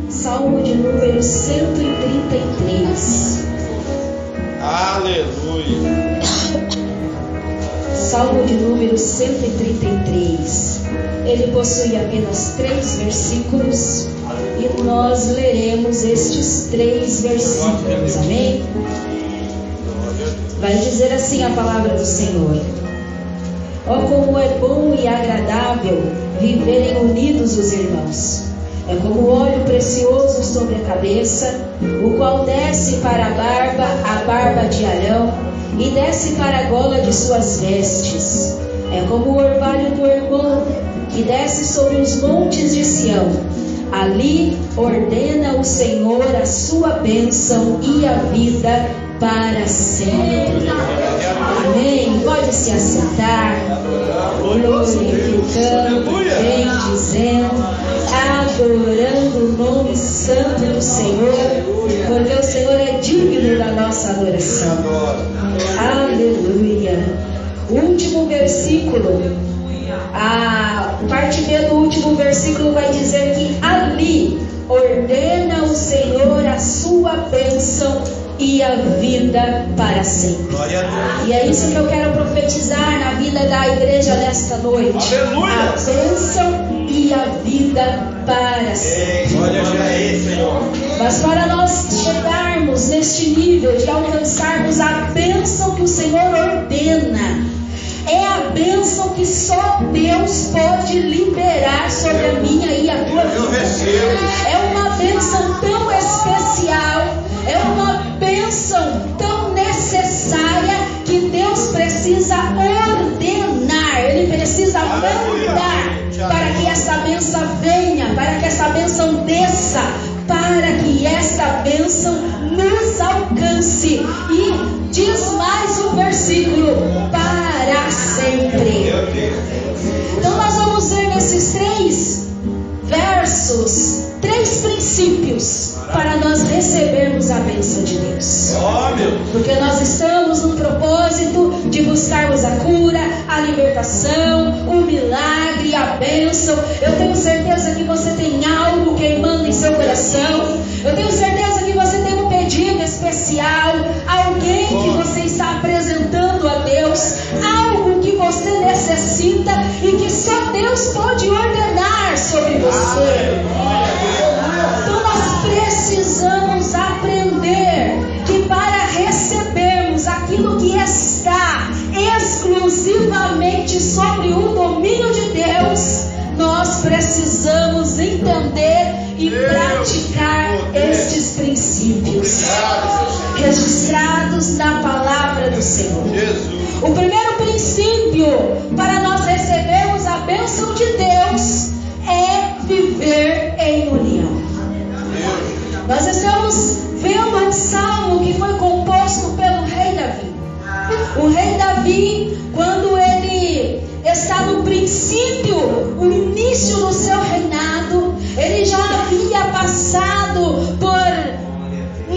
Salmo de número 133. Aleluia. Salmo de número 133. Ele possui apenas 3 versículos e nós leremos estes 3 versículos. Amém? Vai dizer assim a palavra do Senhor: ó, como é bom e agradável viverem unidos os irmãos. É como óleo precioso sobre a cabeça, o qual desce para a barba de Arão, e desce para a gola de suas vestes. É como o orvalho do Hermon, que desce sobre os montes de Sião. Ali ordena o Senhor a sua bênção e a vida para sempre. Amém. Pode se assentar, glorificando, bendizendo, adorando o nome santo do Senhor, porque o Senhor é digno da nossa adoração. Aleluia. O último versículo, a parte B do último versículo vai dizer que ali ordena o Senhor a sua bênção e a vida para sempre. E é isso que eu quero profetizar na vida da igreja nesta noite. Aleluia. A bênção e a vida para sempre. Mas para nós chegarmos neste nível de alcançarmos a bênção que o Senhor ordena, é a bênção que só Deus pode liberar sobre a minha e a tua vida. É uma bênção tão especial, é uma bênção tão necessária que Deus precisa ordenar, Ele precisa mandar para que essa bênção venha, para que essa bênção desça, para que essa bênção nos alcance. E diz mais um versículo: para sempre. Então nós vamos ver nesses 3 versos 3 princípios para nós recebermos a bênção de Deus. Porque nós estamos no propósito de buscarmos a cura, a libertação, o milagre, a bênção. Eu tenho certeza que você tem algo queimando em seu coração. Eu tenho certeza que você tem um pedido especial, alguém que você está apresentando a Deus, algo que você necessita e que só Deus pode ordenar sobre você. Então nós precisamos aprender que para recebermos aquilo que está exclusivamente sobre o domínio de Deus, nós precisamos entender e praticar estes princípios registrados na palavra do Senhor. O primeiro princípio para nós recebermos a bênção de Deus é viver em união. Nós estamos vendo um salmo que foi composto pelo rei Davi. O rei Davi, quando ele está no princípio, o início do seu reinado, ele já havia passado por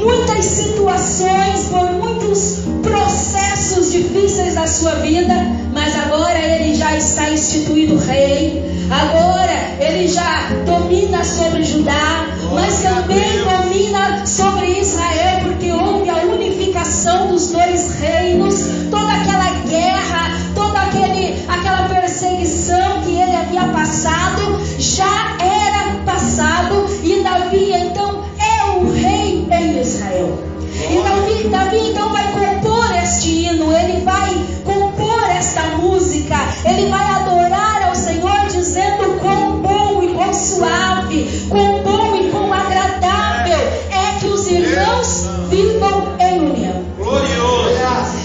muitas situações, por muitos processos difíceis da sua vida, mas agora ele já está instituído rei. Agora ele já domina sobre Judá, mas também domina sobre Israel, porque houve a unificação dos 2 reinos. Toda aquela guerra, toda aquela perseguição que ele havia passado, já era passado, e Davi então é o rei em Israel. E Davi então vai compor este hino, ele vai compor esta música, ele vai adorar ao Senhor dizendo quão bom e quão suave, quão bom e quão agradável é que os irmãos vivam em união.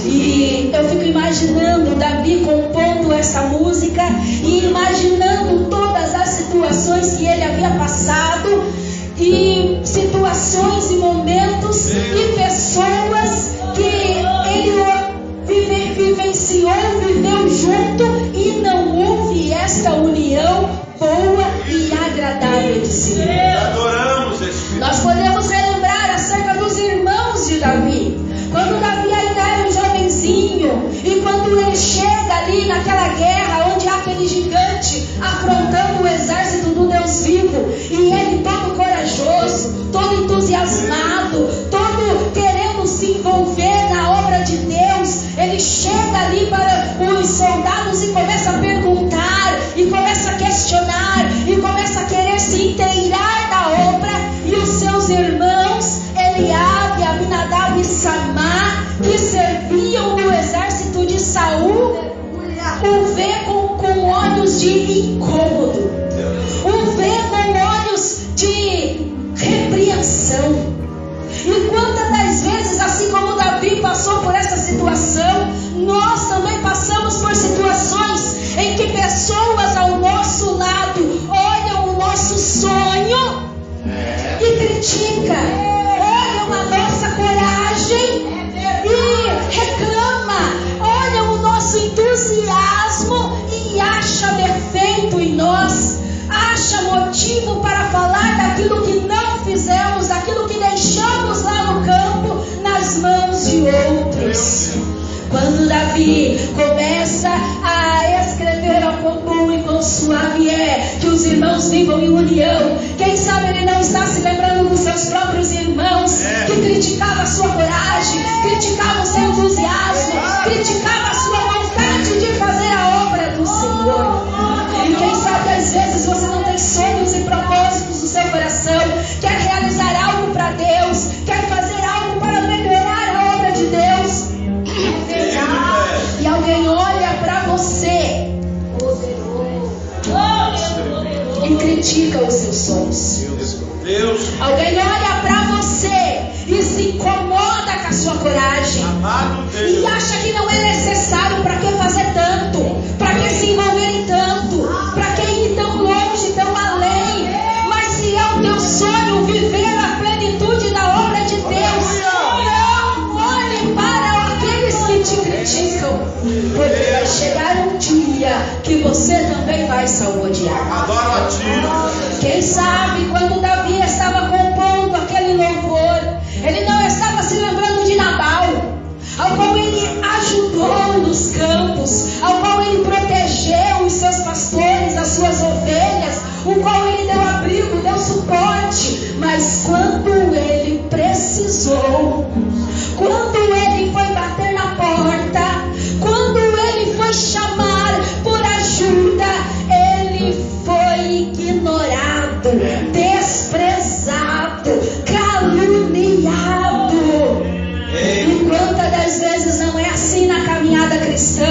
E eu fico imaginando Davi compondo essa música e imaginando todas as situações que ele havia passado, e situações e momentos e pessoas que ele vivenciou, viveu junto, e não houve esta união boa e agradável de si. Nós podemos relembrar acerca dos irmãos de Davi. Quando Davi ainda era um jovenzinho, e quando ele chega ali naquela guerra onde há aquele gigante afrontando o exército do Deus vivo, e ele todo corajoso, o vê com olhos de incômodo, o vê com olhos de repreensão. E quantas das vezes, assim como Davi passou por essa situação, nós também passamos por situações em que pessoas ao nosso lado olham o nosso sonho e criticam, olham a nossa coragem e reclamam, olham o nosso entusiasmo e acham defeito em nós, acham motivo para falar daquilo que não fizemos, daquilo que deixamos lá no campo nas mãos de outros. Quando Davi começa a escrever ao povo e quão suave é que os irmãos vivam em união, quem sabe ele não está se lembrando dos seus próprios irmãos que criticavam a sua coragem, criticavam o seu entusiasmo, criticavam a sua vontade de fazer a obra do Senhor. E quem sabe às vezes você não tem sonhos e propósitos no seu coração, quer realizar algo para Deus, quer fazer algo para melhorar a obra de Deus, e alguém olha para você e critica os seus sonhos. Alguém olha para você e se incomoda com a sua coragem e acha que não é necessário. Para que fazer tanto? Para que se envolver em tanto? Para que ir tão longe, tão além? Mas se é o teu sonho viver a plenitude da obra de Deus, não olhe para aqueles que te criticam, porque vai chegar um dia que você também vai salmodiar. Quem sabe quando Davi estava compondo aquele louvor, ele não estava se lembrando de Nabal, ao qual ele ajudou nos campos, ao qual ele protegeu os seus pastores, as suas ovelhas, o qual ele deu abrigo, deu suporte. Mas quando ele precisou, quando ele foi bater na porta, quando ele foi chamar por ajuda, ele foi ignorado, desprezado, caluniado. E quantas das vezes não é assim na caminhada cristã?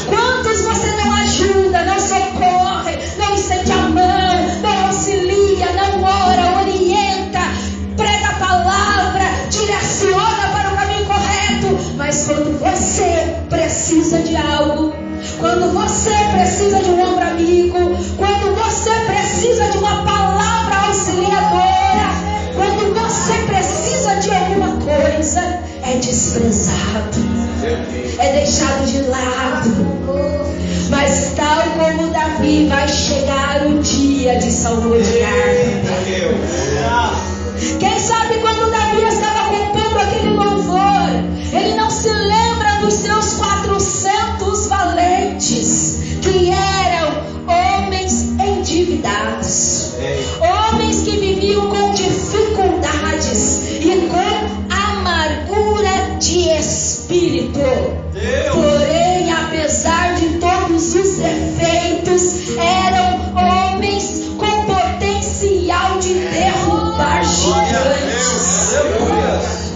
Quantos você não ajuda, não socorre, não estende a mão, não auxilia, não ora, orienta, prega a palavra, direciona para o caminho correto, mas quando você precisa de algo, quando você precisa de um ombro amigo, quando você precisa de uma palavra auxiliadora, quando você precisa de alguma coisa, é desprezado, é deixado de lado. Mas tal como Davi, vai chegar o dia de salmodiar. Quem sabe quando Davi estava compondo aquele louvor, ele não se lembra dos seus 400 valentes, que eram homens endividados, homens que viviam com dificuldades e com amargura de espírito. Porém, apesar de todos os defeitos, eram homens com potencial de derrubar gigantes.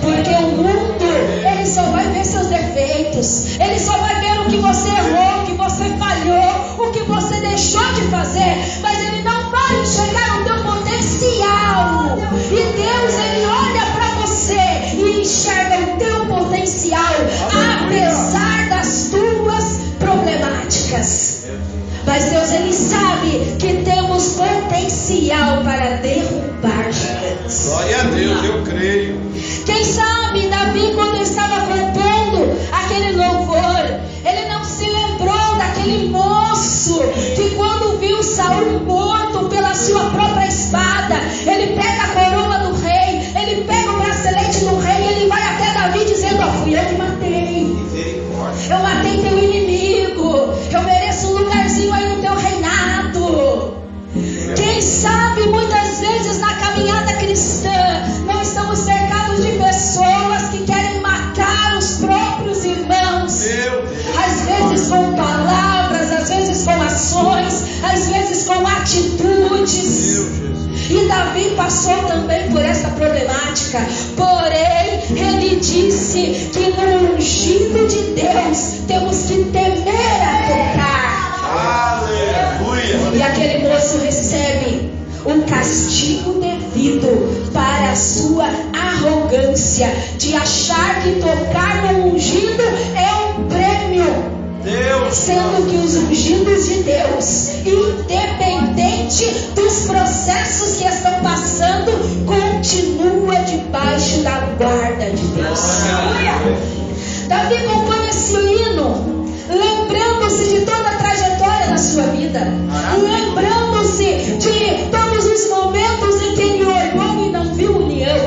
Porque o mundo, ele só vai ver seus defeitos, ele só vai ver o que você errou, o que você falhou, o que você deixou de fazer, mas ele não vai enxergar o teu potencial. E Deus, ele olha para você e enxerga o teu potencial, apesar das tuas problemáticas. Mas Deus, ele sabe que temos potencial para derrubar gigantes. Glória a Deus, eu creio. Quem sabe Davi, quando estava compondo aquele louvor, ele não se lembrou daquele moço que, quando viu Saul morto pela sua própria espada, ele pega a coroa do rei, ele pega o bracelete do rei, ele vai até Davi dizendo: ó, fui eu que matei, eu matei teu inimigo, eu mereço um lugarzinho aí no teu reinado. Quem sabe muitas vezes na caminhada cristã não estamos cercados de pessoas que querem matar os próprios irmãos, às vezes com palavras, às vezes com ações, às vezes com atitudes. E Davi passou também por essa problemática. Porém, ele disse que no ungido de Deus temos que temer a o castigo devido para a sua arrogância de achar que tocar no ungido é um prêmio. Sendo que os ungidos de Deus, independente dos processos que estão passando, continua debaixo da guarda de Deus. Davi compõe esse hino lembrando-se de toda a trajetória da sua vida, lembrando-se de todos os momentos em que ele olhou e não viu união,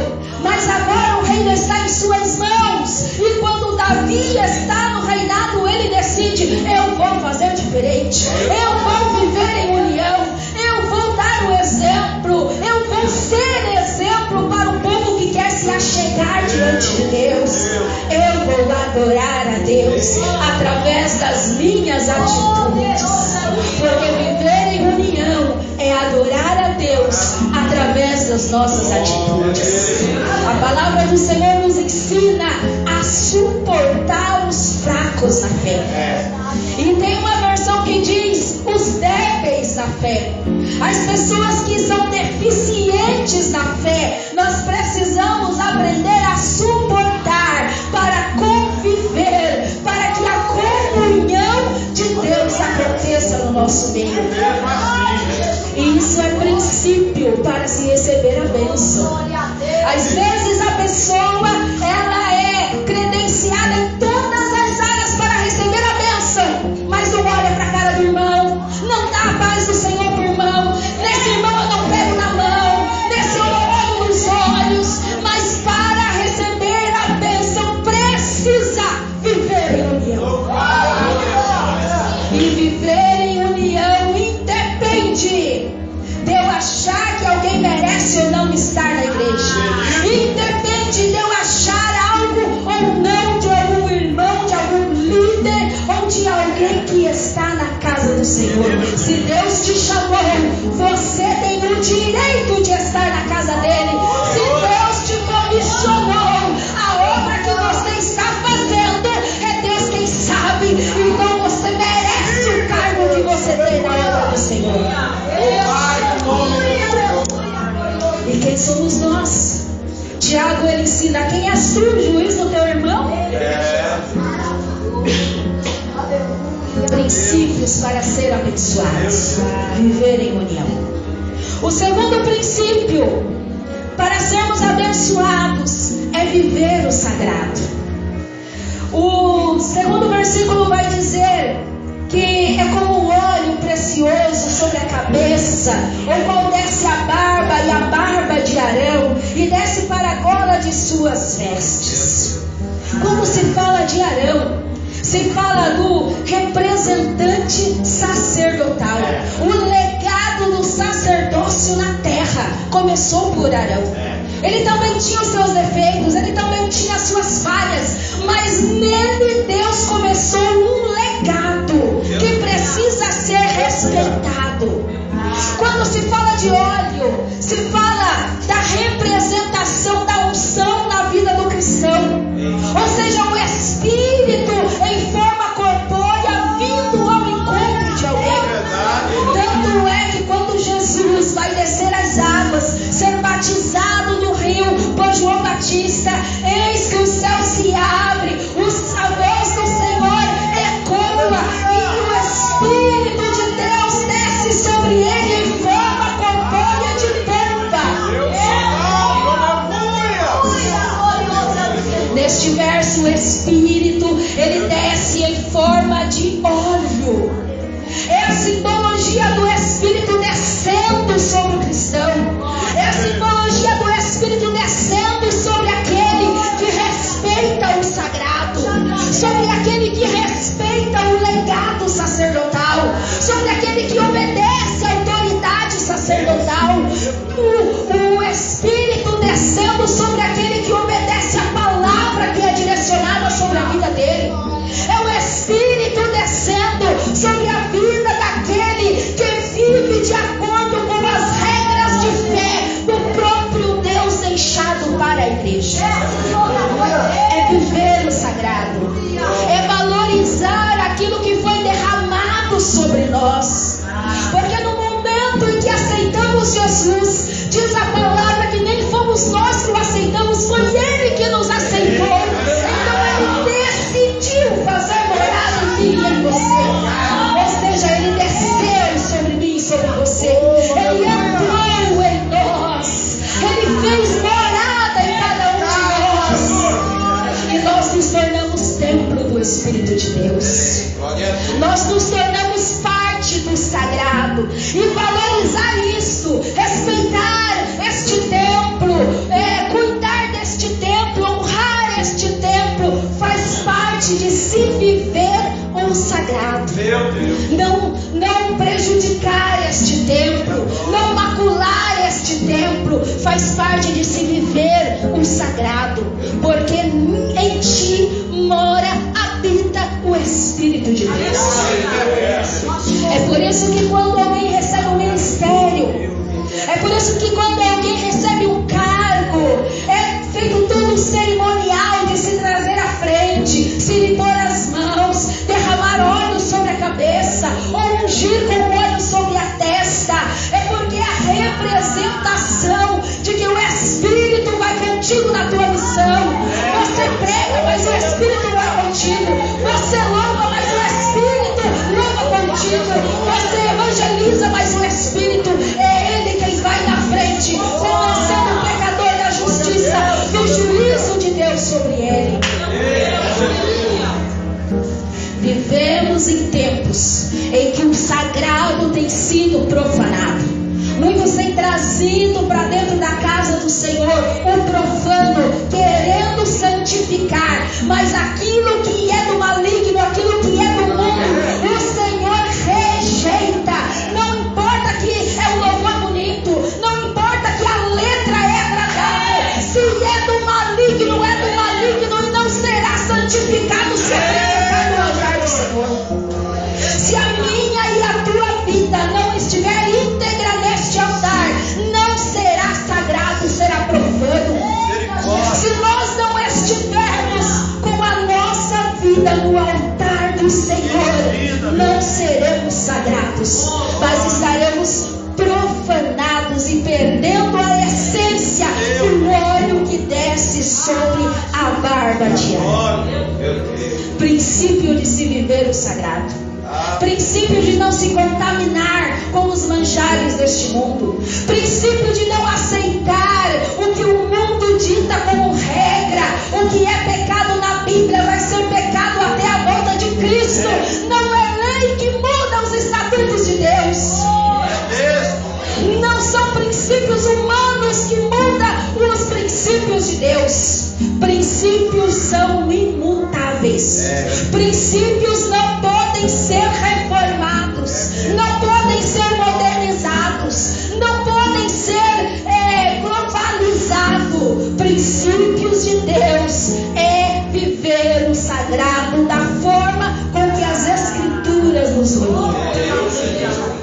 mas agora o reino está em suas mãos, e quando Davi está no reinado, ele decide: eu vou fazer diferente, eu vou viver em união, eu vou dar o exemplo, eu vou ser exemplo para o povo que quer se achegar diante de Deus. Eu vou adorar a Deus através das minhas atitudes, porque viver em união é adorar a Deus através das nossas atitudes. A palavra do Senhor nos ensina a suportar os fracos na fé. E tem uma versão que diz os débeis na fé. As pessoas que são deficientes na fé, nós precisamos aprender a suportar para conviver, para que a comunhão de Deus aconteça no nosso meio. E isso é princípio para se receber a bênção. Às vezes a pessoa, ela é credenciada em todas as áreas para receber a bênção, mas não olha para a cara do irmão, não dá a paz do Senhor para o irmão. Nesse irmão eu não pego na mão, nesse eu não olho nos olhos. Mas para receber a bênção precisa viver em união. E viver em união independe de eu achar que alguém merece ou não estar na igreja, independe de eu achar algo ou não de algum irmão, de algum líder ou de alguém que está na casa do Senhor. Se Deus te chamou, você tem o direito de estar na casa dele. Se Deus te comissionou, a obra que você está fazendo, é Deus quem sabe. Então você merece o cargo que você tem na obra do Senhor. E quem somos nós? Tiago, ele ensina: quem és tu, juiz do teu irmão? Princípios para ser abençoados: viver em união. O segundo princípio para sermos abençoados é viver o sagrado. O segundo versículo vai dizer que é como um óleo precioso sobre a cabeça, ou qual desce a barba e a barba de Arão, e desce para a gola de suas vestes. Quando se fala de Arão, se fala do representante sacerdotal. O legado do sacerdócio na terra começou por Arão. Ele também tinha os seus defeitos, ele também tinha as suas falhas, mas nele Deus começou um legado que precisa ser respeitado. Quando se fala de óleo, se fala da representação da unção na vida do cristão, ou seja, o Espírito em forma corpórea vindo ao encontro de alguém. Tanto é que quando Jesus vai descer as águas, ser batizado no rio por João Batista, eis que o céu se abre, a voz do Senhor ecoa, e o Espírito de Deus desce sobre ele em forma corpórea de pomba. Neste verso, o Espírito, ele desce em forma de óleo. É a simbologia do Espírito descendo sobre o cristão. É a simbologia do Espírito descendo sobre aquele que respeita o sagrado, sobre aquele que respeita o legado sacerdotal, sobre aquele que obedece à autoridade sacerdotal. O Espírito descendo sobre aquele que obedece à palavra que é direcionada sobre a vida dele. É o Espírito descendo Ele fez morada em cada um de nós. E nós nos tornamos templo do Espírito de Deus. Nós nos tornamos parte do sagrado. E valorizar isso, respeitar este templo, cuidar deste templo, honrar este templo, faz parte de se viver um sagrado. Não prejudicar este templo, não macular este templo, faz parte de se viver um sagrado, porque em ti habita o Espírito de Deus. É por isso que quando alguém recebe um ministério, é por isso que quando alguém recebe um cargo, é feito todo um cerimonial de se trazer à frente, se lhe pôr as mãos, derramar óleo sobre a cabeça, ou ungir com óleo sobre a testa. É porque é a representação de que o Espírito vai contigo na tua missão. Você prega, mas o Espírito vai contigo. Você louva, mas o Espírito louva contigo. Você evangeliza, mas o Espírito é Ele quem vai na frente, convencendo o pecador da justiça, do juízo de Deus sobre ele. Vivemos em tempos em que o sagrado tem sido profanado. Muitos têm trazido para dentro da casa do Senhor o profano, querendo santificar, mas aquilo que é do maligno, aquilo que é do mundo, o Senhor rejeita. Não importa que é um louvor bonito, não importa que a letra é agradável, se é do maligno e não será santificado, se apresentar no altar do Senhor. Se a minha e a tua vida não estiver íntegra neste altar, não será sagrado, será profano. Se nós não estivermos com a nossa vida no altar do Senhor, não seremos sagrados, mas estaremos profanados e perdendo a essência do óleo que desce sobre a barba de Arão. Princípio de se viver o sagrado. Princípio de não se contaminar com os manjares deste mundo. Princípio de não aceitar o que o mundo dita como regra. O que é pecado na Bíblia vai ser pecado até a volta de Cristo. Não é lei que muda os estatutos de Deus. Não são princípios humanos que mudam os princípios de Deus. Princípios são imutáveis. Princípios não podem ser reformados, não podem ser modernizados, não podem ser globalizados. Princípios de Deus é viver o sagrado da forma com que as Escrituras nos orientam.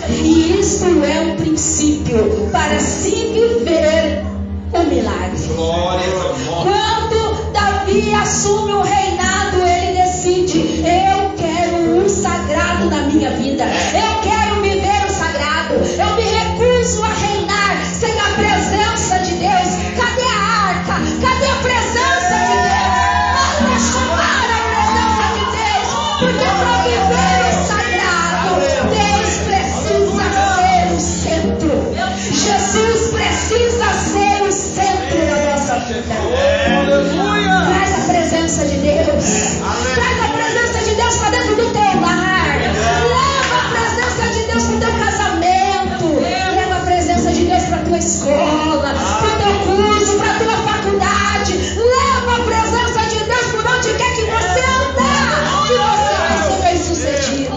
E isto é um princípio para se viver o milagre. Quando Davi assume o reinado, ele decide: eu quero o sagrado na minha vida, eu quero viver o sagrado, eu me recuso a reinar sem a presença de Deus. Cadê a arca? Cadê a presença de Deus? Manda chamar a presença de Deus, porque para viver o sagrado, Deus precisa ser o centro. Jesus precisa ser o centro da nossa vida. Traz a presença de Deus. Traz a presença de Deus para dentro do teu lar. Leva a presença de Deus para o teu casamento. Leva a presença de Deus para a tua escola, para o teu curso, para a tua faculdade. Leva a presença de Deus por onde quer que você andar, que você vai ser bem sucedido.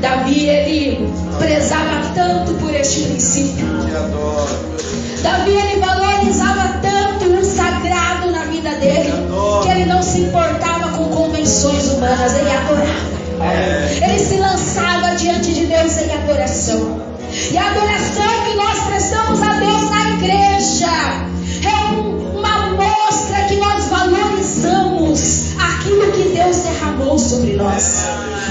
Davi, ele prezava tanto por este princípio. Davi, ele valorizava tanto o sagrado na vida dele, que ele não se importava com convenções humanas, ele adorava. Ele se lançava diante de Deus em adoração. E a adoração que nós prestamos a Deus na igreja é uma mostra que nós valorizamos aquilo que Deus derramou sobre nós.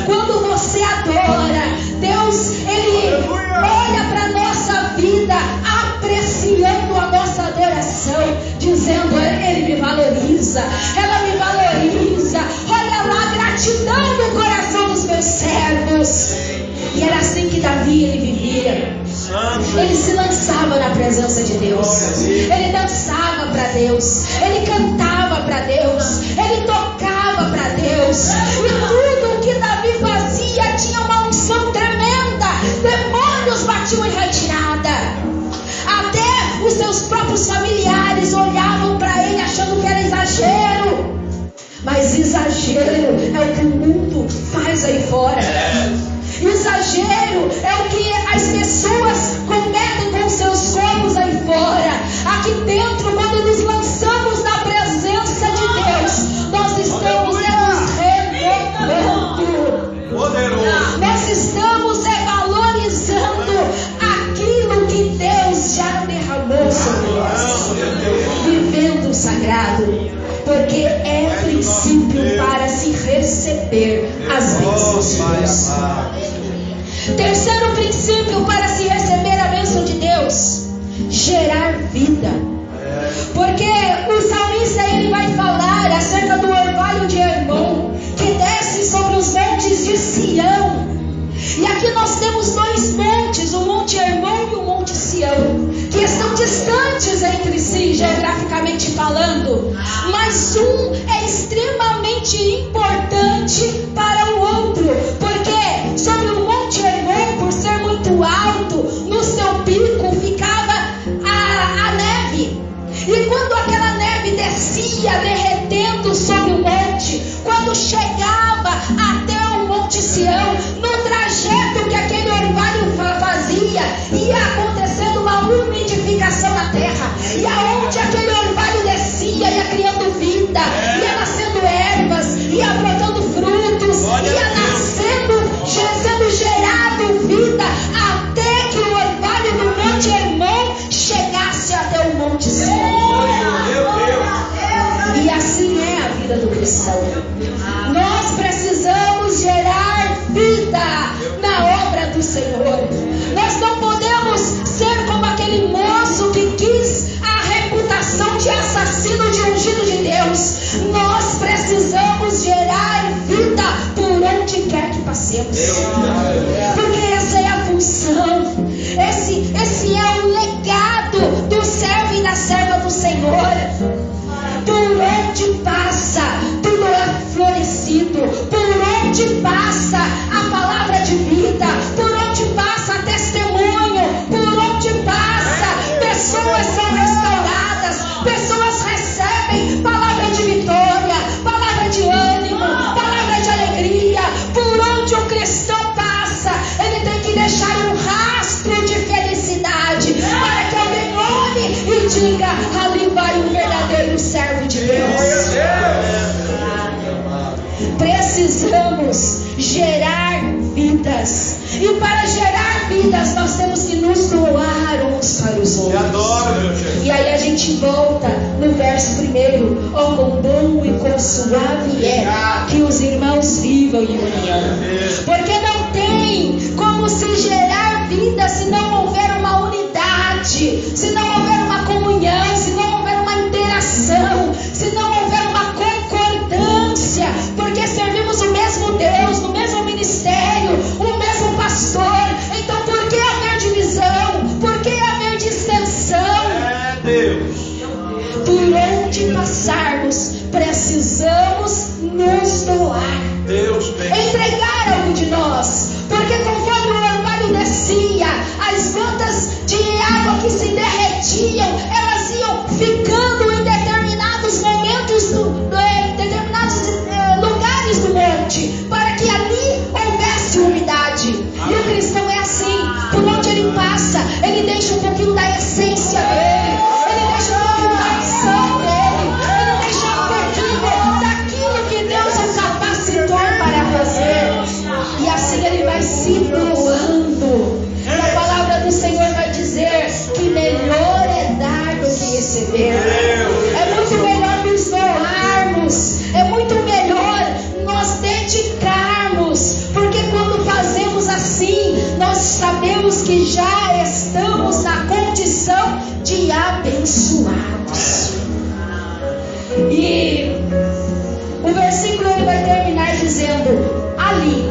Quando você adora, Deus, Ele olha para a nossa vida, apreciando a nossa adoração, dizendo: Ele me valoriza, ela me valoriza. Olha lá a gratidão do coração dos meus servos. Ele se lançava na presença de Deus. Ele dançava para Deus. Ele cantava para Deus. Ele tocava para Deus. E tudo que Davi fazia tinha uma unção tremenda. Demônios batiam em retirada. Até os seus próprios familiares olhavam para ele achando que era exagero. Mas exagero é o que o mundo faz aí fora. Exagero é o que as pessoas cometem com seus corpos aí fora. Aqui dentro, quando nos lançamos na presença de Deus, nós estamos nos renovando. Nós estamos valorizando aquilo que Deus já derramou sobre nós. Vivendo o sagrado. Porque é princípio para se receber as bênçãos de Deus. Terceiro princípio para se receber a bênção de Deus: gerar vida. Porque o salmista ele vai falar acerca do orvalho de Hermon, que desce sobre os montes de Sião. E aqui nós temos dois montes, o Monte Hermon e o Monte Sião, que estão distantes entre si, geograficamente falando, mas um é extremamente importante para o outro, porque sobre o Monte Hermon, por ser muito alto, no seu pico ficava a neve. E quando aquela neve descia derretendo sobre o monte, quando chegava até o Monte Sião, no trajeto que aquele orvalho fazia, ia acontecendo uma umidificação na terra. E aonde aquele orvalho descia, ia criando vida, ia nascendo ervas, ia brotando frutos, ia nascendo, sendo gerado vida, até que o orvalho do Monte Hermon chegasse até o Monte Sião. E assim é a vida do cristão. Nós precisamos gerar vida na obra do Senhor. Nós não podemos ser como aquele moço que quis a reputação de assassino de ungido de Deus. Nós precisamos gerar vida por onde quer que passemos. Porque essa é a função. Esse é o legado do servo e da serva do Senhor. Por onde passa, tudo é florescido. Por onde passa a palavra de vida. Por onde passa testemunho. Por onde passa, pessoas são restauradas. Pessoas recebem palavra de vitória, palavra de ânimo, palavra de alegria. Por onde o cristão passa, ele tem que deixar um rastro de felicidade, para que alguém olhe e diga: ali vai um verdadeiro servo de Deus. Precisamos gerar vidas. E para gerar vidas, nós temos que nos doar uns para os outros. E aí a gente volta no verso 1: oh, quão bom e quão suave é que os irmãos vivam em união. Porque não tem como se gerar vida se não houver uma unidade, se não houver uma comunhão, se não houver uma interação, se não houver uma concordância. Porque servimos o mesmo Deus, no mesmo ministério, o mesmo pastor. Então por que haver divisão? Por que haver distensão? Por onde passarmos, precisamos nos doar, entregar algo de nós. Porque conforme o orvalho descia, as gotas de água que se derretiam, elas iam ficando em determinados momentos, determinados lugares do monte, para que ali houvesse umidade. E o cristão é assim. Por onde ele passa, ele deixa um pouquinho da essência dele, ele deixa um pouquinho da ação dele, ele deixa um pouquinho daquilo que Deus o capacitou para fazer. E assim ele vai se doando. E a palavra do Senhor vai dizer que melhor é dar do que receber. É muito melhor nos doarmos, é muito melhor nós dedicarmos, porque quando fazemos assim, nós sabemos que já estamos na condição de abençoados. E o versículo ele vai terminar dizendo: ali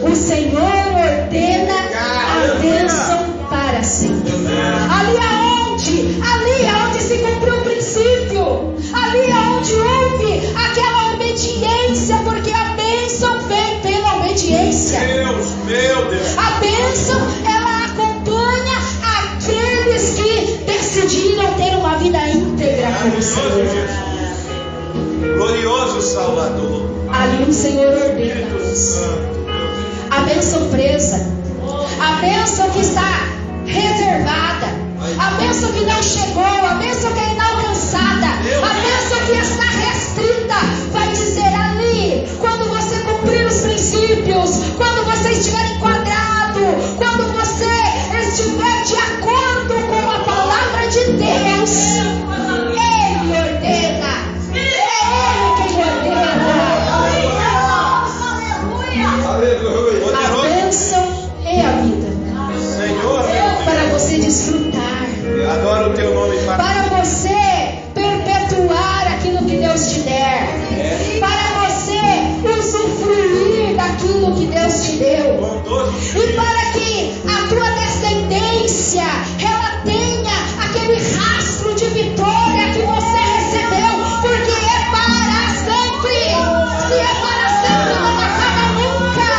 o Senhor ordena a bênção para sempre. Ali aonde se cumpriu o princípio, ali aonde houve aquela obediência, porque a bênção vem pela obediência. Meu Deus. A bênção, ela acompanha aqueles que decidiram ter uma vida íntegra com o Senhor. Glorioso Salvador. Ali o Senhor ordena a bênção presa, a bênção que está reservada, a bênção que não chegou, a bênção que é inalcançada, a bênção que está restrita. Vai dizer ali, quando você cumprir os princípios, quando você estiver enquadrado, quando você estiver de acordo com a palavra de Deus, Ele ordena. A bênção é a vida. Senhor, para você desfrutar. Adoro o teu nome, para você perpetuar aquilo que Deus te der. Para você usufruir daquilo que Deus te deu. E para que a tua descendência ela tenha aquele rastro de vitória que você recebeu, porque é para sempre. Se é para sempre, não acaba nunca.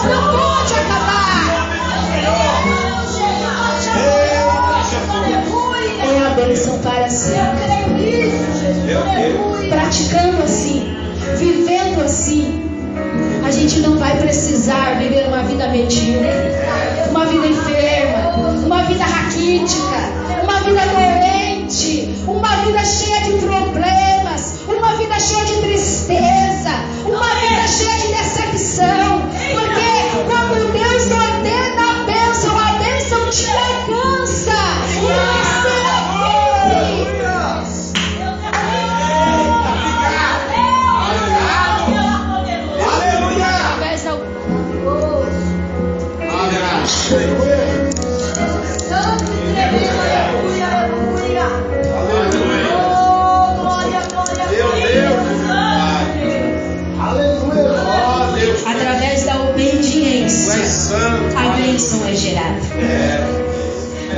Não pode acabar. É a bênção para sempre. Praticando assim, vivendo assim, a gente não vai precisar viver uma vida medíocre, uma vida enferma, uma vida raquítica, uma vida doente, uma vida cheia de problemas, uma vida cheia de tristeza, uma vida cheia de decepção. Porque quando Deus ordena a bênção te alcança e você vive. Através da obediência, a bênção é gerada.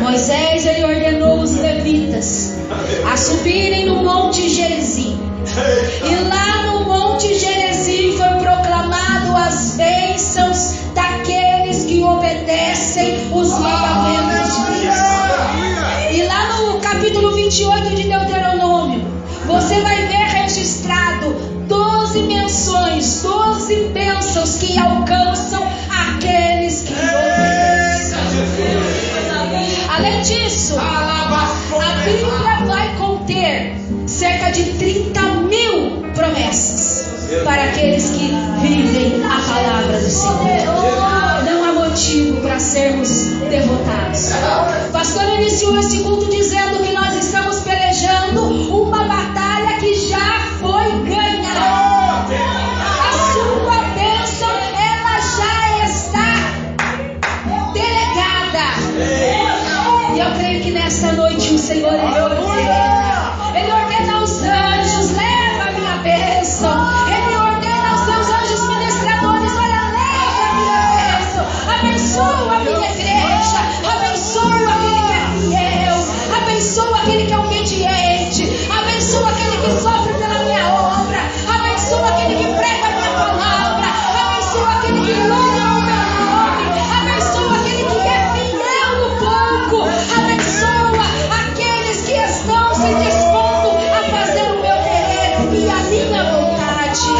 Moisés, ele ordenou os levitas a subirem no Monte Gerizim. E lá no Monte Gerizim foi proclamado as bênçãos daqueles que obedecem os mandamentos de Deus. E lá no capítulo 28 de Deuteronômio, você vai ver registrado 12 menções, 12 bênçãos que alcançam aqueles que obedecem. Além disso, a Bíblia vai conter cerca de 30.000 promessas para aqueles que vivem a palavra do Senhor. Não há motivo para sermos derrotados. O pastor iniciou esse culto dizendo que nós estamos pelejando uma batalha que já foi ganha. A sua bênção, ela já está delegada. E eu creio que nesta noite o Senhor, Ele ordena aos anjos: leva a minha bênção. Ele ordena aos seus anjos ministradores: olha, leva a minha bênção. Abençoa a minha igreja. Abençoa aquele que é fiel. Abençoa aquele que é obediente. Abençoa aquele que sofre pela minha obra. Abençoa aquele que prega a minha palavra. Abençoa aquele que louva o meu nome. Abençoa aquele que é fiel no pouco. Abençoa aqueles que estão se dispondo a fazer o meu querer e a minha vontade.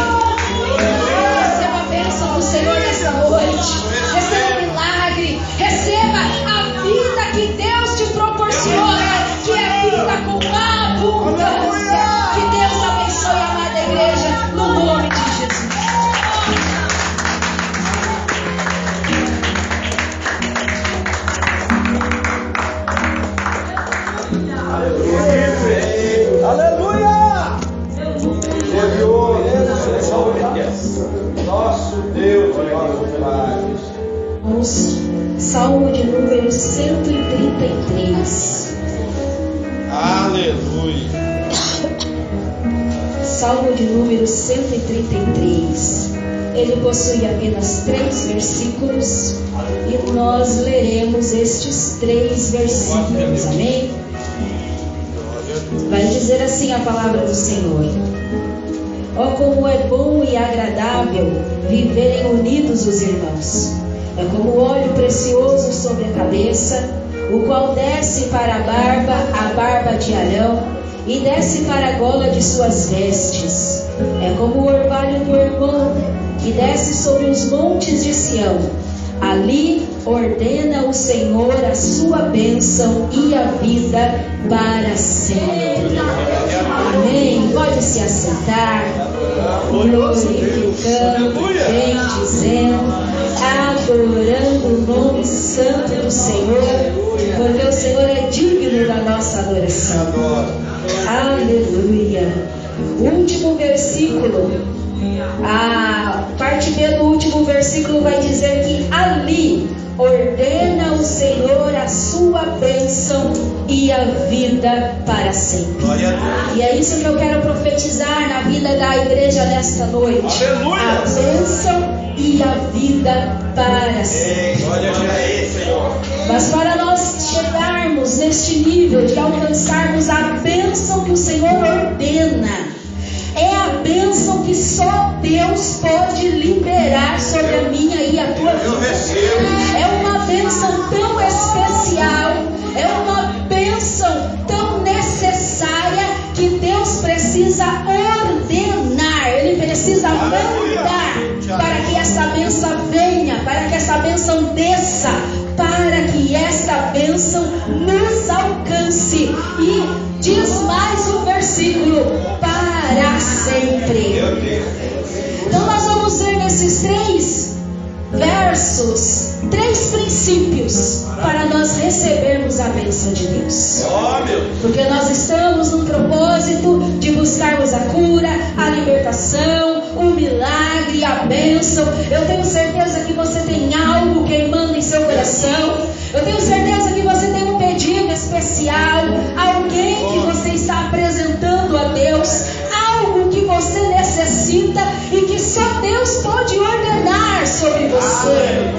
Receba a bênção do Senhor nessa noite. Receba o milagre. Receba a vida que Deus te proporciona, que é vida com abundância. Que Deus abençoe a amada igreja, no nome de Jesus. Aleluia! Nosso Deus e nosso Pai. Vamos, Salmo de número 133. Aleluia! Salmo de número 133. ele possui apenas 3 versículos e nós leremos estes 3 versículos, amém? Vai dizer assim a palavra do Senhor: ó, como é bom e agradável viverem unidos os irmãos. É como óleo precioso sobre a cabeça, o qual desce para a barba de Arão, e desce para a gola de suas vestes. É como o orvalho do irmão, que desce sobre os montes de Sião. Ali ordena o Senhor a sua bênção e a vida para sempre. Amém. Pode se assentar, glorificando, bendizendo, adorando o nome santo do Senhor, porque o Senhor é digno da nossa adoração. Aleluia. O último versículo, a parte B do último versículo vai dizer que ali ordena o Senhor a sua bênção e a vida para sempre. E é isso que eu quero profetizar na vida da igreja nesta noite. Aleluia. A bênção e a vida para sempre. Mas para nós chegarmos neste nível de alcançarmos a bênção que o Senhor ordena, é a bênção que só Deus pode liberar sobre a minha e a tua vida. É uma bênção tão especial, é uma bênção tão necessária que Deus precisa ordenar, Ele precisa mandar para que essa bênção venha, para que essa bênção desça, para que esta bênção nos alcance. E diz mais um versículo: para sempre. Então nós vamos ver nesses 3 versos 3 princípios para nós recebermos a bênção de Deus. Porque nós estamos no propósito de buscarmos a cura, a libertação, o milagre, a bênção. Eu tenho certeza que você tem algo queimando em seu coração. Eu tenho certeza que você tem um pedido especial, alguém que você está apresentando a Deus, algo que você necessita e que só Deus pode ordenar sobre você.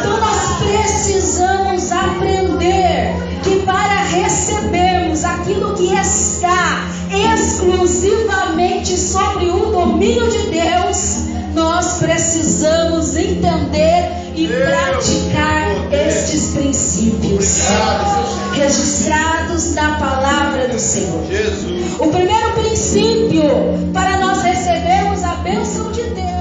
Então nós precisamos aprender que para recebermos aquilo que está exclusivamente sobre o domínio de Deus, nós precisamos entender e praticar estes princípios registrados na palavra do Senhor. O primeiro princípio para nós recebermos a bênção de Deus